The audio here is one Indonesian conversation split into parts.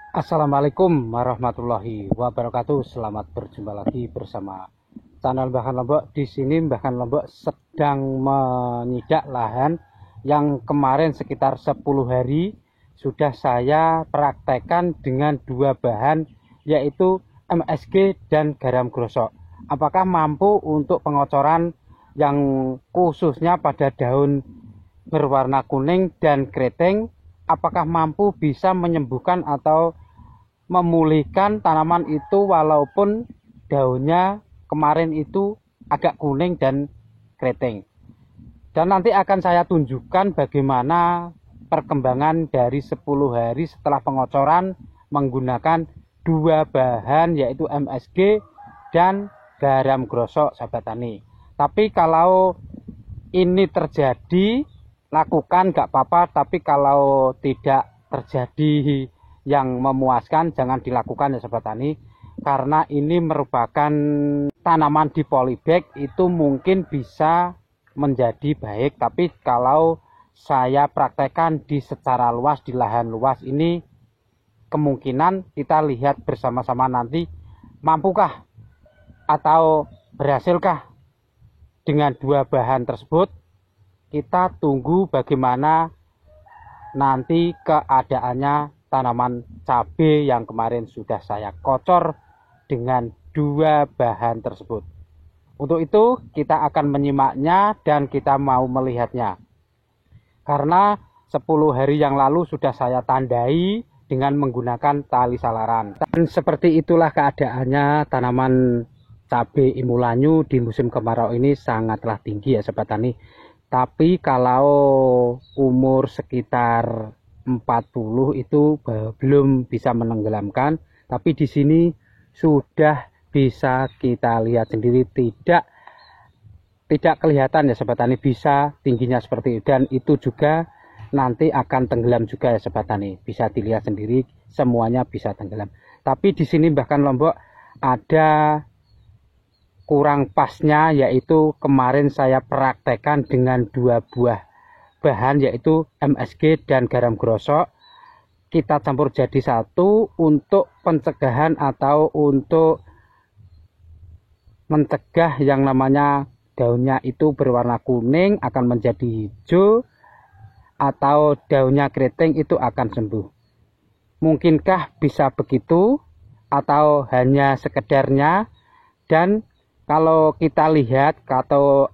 Assalamualaikum warahmatullahi wabarakatuh. Selamat berjumpa lagi bersama channel Mbah Khan Lombok. Di sini Mbah Khan Lombok sedang menyidak lahan yang kemarin sekitar 10 hari sudah saya praktekkan dengan dua bahan, yaitu MSG dan garam grosok. Apakah mampu untuk pengocoran yang khususnya pada daun berwarna kuning dan keriting? Apakah mampu bisa menyembuhkan atau memulihkan tanaman itu walaupun daunnya kemarin itu agak kuning dan keriting. Dan nanti akan saya tunjukkan bagaimana perkembangan dari 10 hari setelah pengocoran menggunakan dua bahan, yaitu MSG dan garam grosok, sahabat tani. Tapi kalau ini terjadi, lakukan gak apa-apa, tapi kalau tidak terjadi yang memuaskan jangan dilakukan ya sahabat tani, karena ini merupakan tanaman di polybag, itu mungkin bisa menjadi baik, tapi kalau saya praktekkan di secara luas, di lahan luas ini, kemungkinan kita lihat bersama-sama nanti mampukah atau berhasilkah dengan dua bahan tersebut. Kita tunggu bagaimana nanti keadaannya tanaman cabai yang kemarin sudah saya kocor dengan dua bahan tersebut. Untuk itu kita akan menyimaknya dan kita mau melihatnya. Karena 10 hari yang lalu sudah saya tandai dengan menggunakan tali salaran. Dan seperti itulah keadaannya tanaman cabai Imulanyu di musim kemarau ini sangatlah tinggi ya sahabat tani. Tapi kalau umur sekitar 40 itu belum bisa menenggelamkan, tapi di sini sudah bisa kita lihat sendiri, tidak kelihatan ya sahabat tani, bisa tingginya seperti itu. Dan itu juga nanti akan tenggelam juga ya sahabat tani, bisa dilihat sendiri semuanya bisa tenggelam. Tapi di sini bahkan Lombok ada kurang pasnya, yaitu kemarin saya praktekkan dengan dua buah bahan, yaitu MSG dan garam grosok. Kita campur jadi satu untuk pencegahan atau untuk mencegah yang namanya daunnya itu berwarna kuning akan menjadi hijau, atau daunnya keriting itu akan sembuh. Mungkinkah bisa begitu atau hanya sekedarnya? Dan kalau kita lihat atau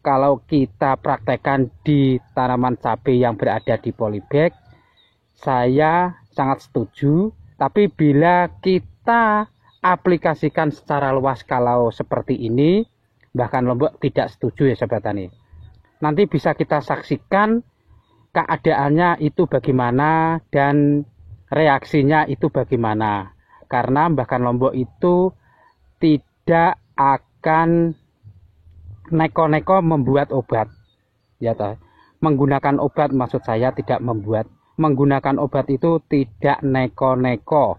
kalau kita praktekkan di tanaman cabai yang berada di polybag, saya sangat setuju. Tapi bila kita aplikasikan secara luas kalau seperti ini, bahkan Lombok tidak setuju ya sahabat tani. Nanti bisa kita saksikan keadaannya itu bagaimana dan reaksinya itu bagaimana. Karena bahkan Lombok itu tidak akan neko-neko membuat obat ya toh. Menggunakan obat, maksud saya tidak menggunakan obat itu tidak neko-neko.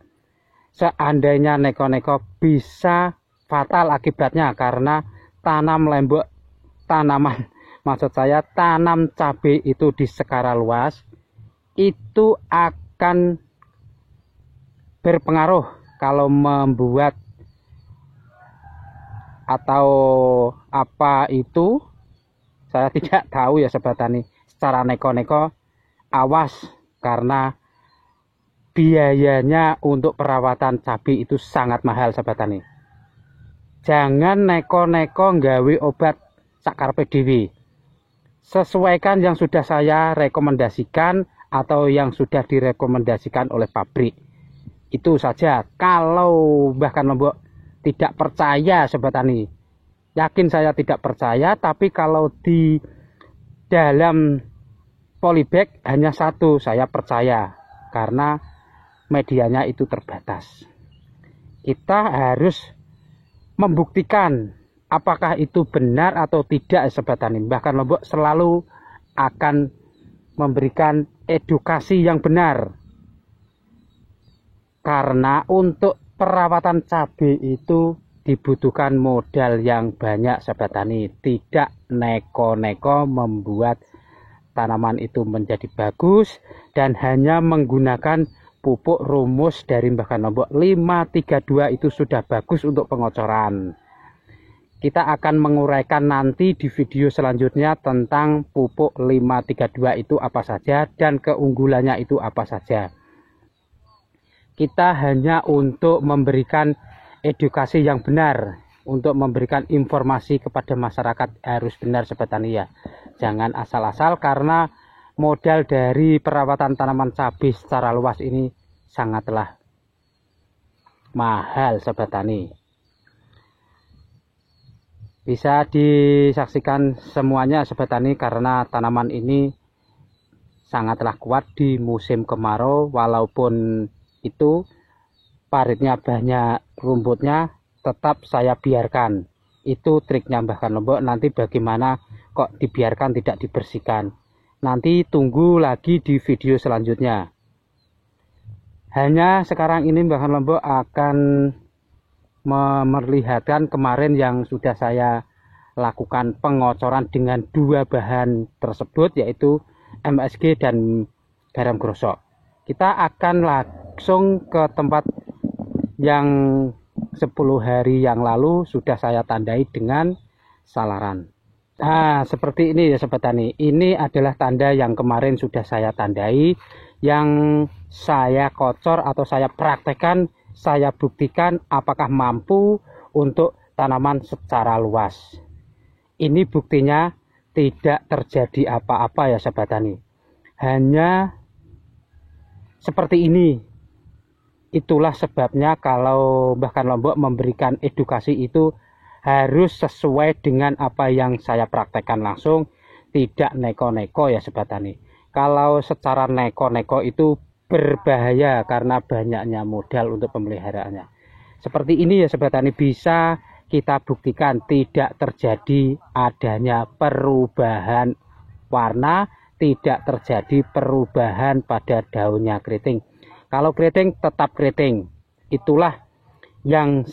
Seandainya neko-neko bisa fatal akibatnya, karena maksud saya tanam cabai itu di skala luas itu akan berpengaruh kalau membuat atau apa itu saya tidak tahu ya sahabat tani. Secara neko-neko awas, karena biayanya untuk perawatan cabai itu sangat mahal sahabat tani. Jangan neko-neko nggawe obat sakarpe dhewe. Sesuaikan yang sudah saya rekomendasikan atau yang sudah direkomendasikan oleh pabrik. Itu saja. Kalau bahkan Lombok tidak percaya sahabat tani, yakin saya tidak percaya, tapi kalau di dalam polybag hanya satu saya percaya, karena medianya itu terbatas. Kita harus membuktikan apakah itu benar atau tidak sahabat tani. Bahkan Lombok selalu akan memberikan edukasi yang benar, karena untuk perawatan cabai itu dibutuhkan modal yang banyak sahabat tani. Tidak neko-neko membuat tanaman itu menjadi bagus dan hanya menggunakan pupuk rumus dari Bahkan Lombok 532 itu sudah bagus untuk pengocoran. Kita akan menguraikan nanti di video selanjutnya tentang pupuk 532 itu apa saja dan keunggulannya itu apa saja. Kita hanya untuk memberikan edukasi yang benar, untuk memberikan informasi kepada masyarakat harus benar Sobat Tani ya. Jangan asal-asal, karena modal dari perawatan tanaman cabai secara luas ini sangatlah mahal Sobat Tani. Bisa disaksikan semuanya Sobat Tani, karena tanaman ini sangatlah kuat di musim kemarau. Walaupun itu paritnya banyak rumputnya, tetap saya biarkan. Itu triknya Bahkan Lombok. Nanti bagaimana kok dibiarkan tidak dibersihkan, nanti tunggu lagi di video selanjutnya. Hanya sekarang ini Bahkan Lombok akan memperlihatkan kemarin yang sudah saya lakukan pengocoran dengan dua bahan tersebut, yaitu MSG dan garam grosok. Kita akan langsung ke tempat yang 10 hari yang lalu sudah saya tandai dengan salaran. Nah, seperti ini ya Sobat Tani. Ini adalah tanda yang kemarin sudah saya tandai, yang saya kocor atau saya praktekkan, saya buktikan apakah mampu untuk tanaman secara luas. Ini buktinya tidak terjadi apa-apa ya Sobat Tani. Hanya seperti ini. Itulah sebabnya kalau Bahkan Lombok memberikan edukasi itu harus sesuai dengan apa yang saya praktekkan langsung, tidak neko-neko ya Sobat Tani. Kalau secara neko-neko itu berbahaya karena banyaknya modal untuk pemeliharaannya. Seperti ini ya Sobat Tani, bisa kita buktikan tidak terjadi adanya perubahan warna, tidak terjadi perubahan pada daunnya keriting. Kalau keriting tetap keriting. Itulah yang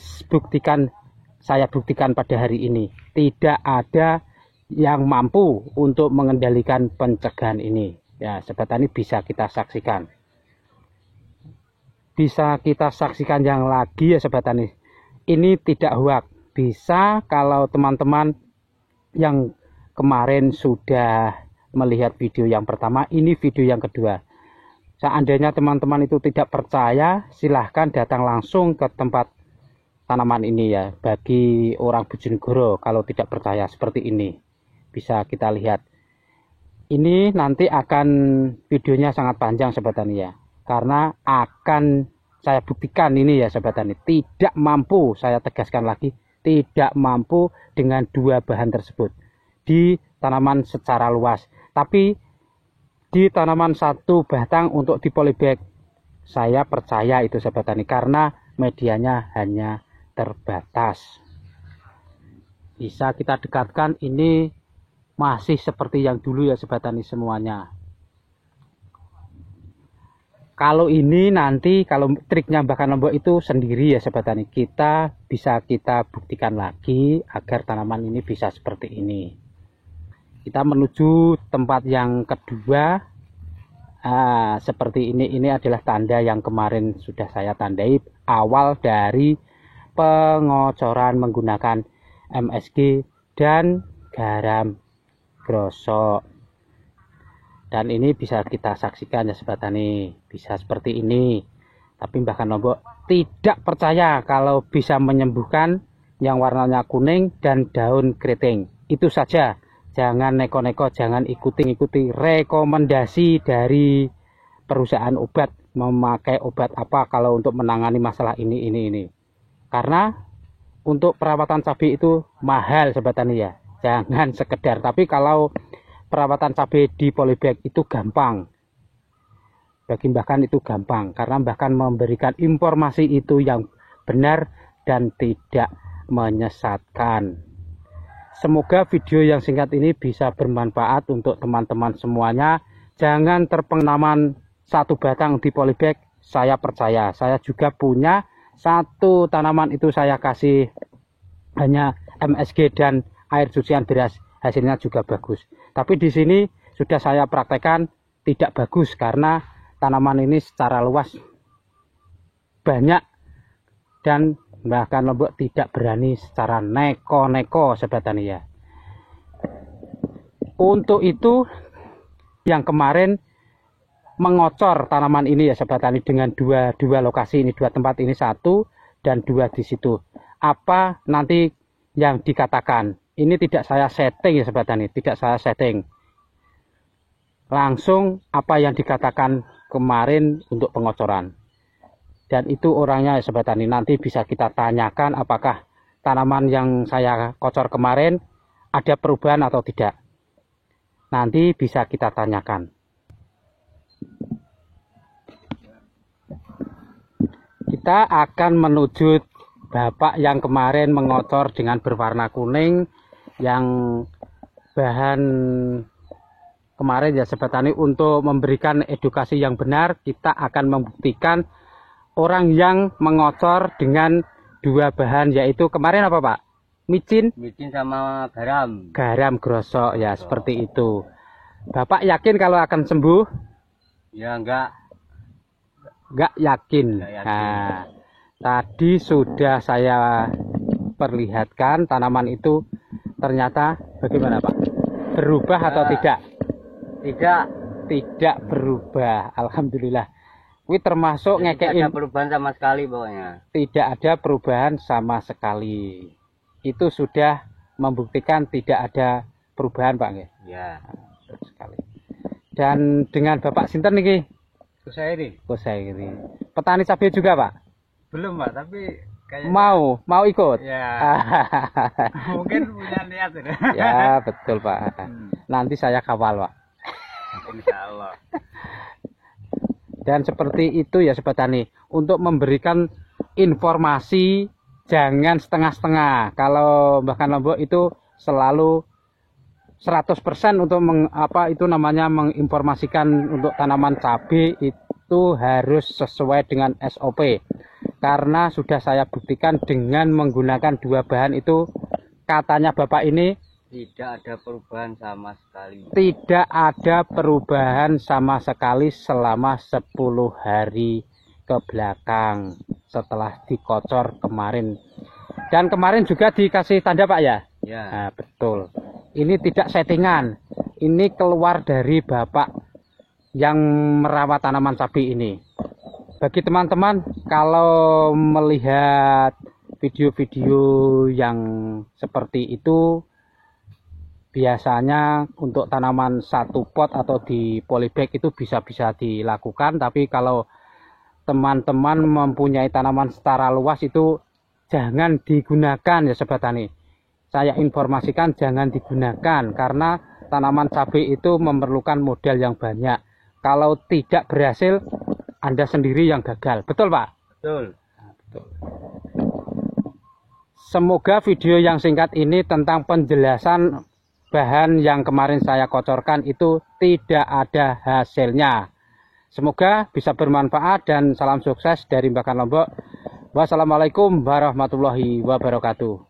saya buktikan pada hari ini. Tidak ada yang mampu untuk mengendalikan pencegahan ini. Ya, Sobat Tani, bisa kita saksikan. Bisa kita saksikan yang lagi ya Sobat Tani. Ini tidak hoax. Bisa kalau teman-teman yang kemarin sudah melihat video yang pertama, ini video yang kedua. Seandainya teman-teman itu tidak percaya, silahkan datang langsung ke tempat tanaman ini ya. Bagi orang Bojonegoro, kalau tidak percaya seperti ini, bisa kita lihat. Ini nanti akan videonya sangat panjang Sobat Tani ya, karena akan saya buktikan ini ya Sobat Tani. Tidak mampu, saya tegaskan lagi, tidak mampu dengan dua bahan tersebut di tanaman secara luas. Tapi di tanaman satu batang untuk di polybag, saya percaya itu Sobat Tani, karena medianya hanya terbatas. Bisa kita dekatkan, ini masih seperti yang dulu ya Sobat Tani semuanya. Kalau ini nanti, kalau triknya Bahkan Lombok itu sendiri ya Sobat Tani, kita buktikan lagi agar tanaman ini bisa seperti ini. Kita menuju tempat yang kedua. Seperti ini adalah tanda yang kemarin sudah saya tandai awal dari pengocoran menggunakan MSG dan garam grosok. Dan ini bisa kita saksikan ya Sobat Tani, bisa seperti ini. Tapi Bahkan Lombok tidak percaya kalau bisa menyembuhkan yang warnanya kuning dan daun keriting. Itu saja. Jangan neko-neko, jangan ikuti rekomendasi dari perusahaan obat, memakai obat apa kalau untuk menangani masalah ini. Karena untuk perawatan cabai itu mahal Sobat Tani ya. Jangan sekedar, tapi kalau perawatan cabai di polybag itu gampang. Bagi Bahkan itu gampang, karena Bahkan memberikan informasi itu yang benar dan tidak menyesatkan. Semoga video yang singkat ini bisa bermanfaat untuk teman-teman semuanya. Jangan terpengaruh satu batang di polybag. Saya percaya, saya juga punya satu tanaman itu saya kasih hanya MSG dan air cucian beras, hasilnya juga bagus. Tapi di sini sudah saya praktekkan tidak bagus, karena tanaman ini secara luas banyak dan bahkan Lombok tidak berani secara neko-neko Sobat Tani ya. Untuk itu yang kemarin mengocor tanaman ini ya Sobat Tani dengan dua lokasi ini, 2 tempat ini, 1 dan 2 di situ. Apa nanti yang dikatakan? Ini tidak saya setting ya Sobat Tani, tidak saya setting. Langsung apa yang dikatakan kemarin untuk pengocoran. Dan itu orangnya ya Sobat Tani, nanti bisa kita tanyakan apakah tanaman yang saya kocor kemarin ada perubahan atau tidak. Nanti bisa kita tanyakan. Kita akan menuju bapak yang kemarin mengocor dengan berwarna kuning, yang bahan kemarin ya Sobat Tani, untuk memberikan edukasi yang benar. Kita akan membuktikan orang yang mengocor dengan 2 bahan, yaitu kemarin apa Pak? Micin sama garam. Garam grosok ya, seperti itu. Bapak yakin kalau akan sembuh? Ya enggak yakin. Nah, tadi sudah saya perlihatkan tanaman itu ternyata bagaimana Pak? Berubah atau tidak? Tidak berubah. Alhamdulillah. Ini termasuk ngekein. Tidak ada perubahan sama sekali pokoknya. Tidak ada perubahan sama sekali. Itu sudah membuktikan tidak ada perubahan Pak. Ya. Sekali. Dan dengan Bapak Sinten nih? Kusairi. Petani cabai juga Pak? Belum Pak, tapi kayaknya mau ikut? Ya. Mungkin punya niat ya. Ya betul Pak. Nanti saya kawal Pak. Insya Allah. Dan seperti itu ya Sobat Tani, untuk memberikan informasi jangan setengah-setengah. Kalau bahkan Lombok itu selalu 100% untuk menginformasikan untuk tanaman cabai itu harus sesuai dengan SOP. Karena sudah saya buktikan dengan menggunakan 2 bahan itu, katanya Bapak ini tidak ada perubahan sama sekali. Tidak ada perubahan sama sekali selama 10 hari ke belakang setelah dikocor kemarin. Dan kemarin juga dikasih tanda Pak ya? Ya. Nah, betul. Ini tidak settingan. Ini keluar dari Bapak yang merawat tanaman cabai ini. Bagi teman-teman, kalau melihat video-video yang seperti itu, biasanya untuk tanaman 1 pot atau di polybag itu bisa dilakukan. Tapi kalau teman-teman mempunyai tanaman secara luas itu jangan digunakan ya Sobat Tani. Saya informasikan jangan digunakan karena tanaman cabai itu memerlukan modal yang banyak. Kalau tidak berhasil, Anda sendiri yang gagal. Betul Pak? Betul. Betul. Semoga video yang singkat ini tentang penjelasan bahan yang kemarin saya kocorkan itu tidak ada hasilnya. Semoga bisa bermanfaat dan salam sukses dari Bahkan Lombok. Wassalamualaikum warahmatullahi wabarakatuh.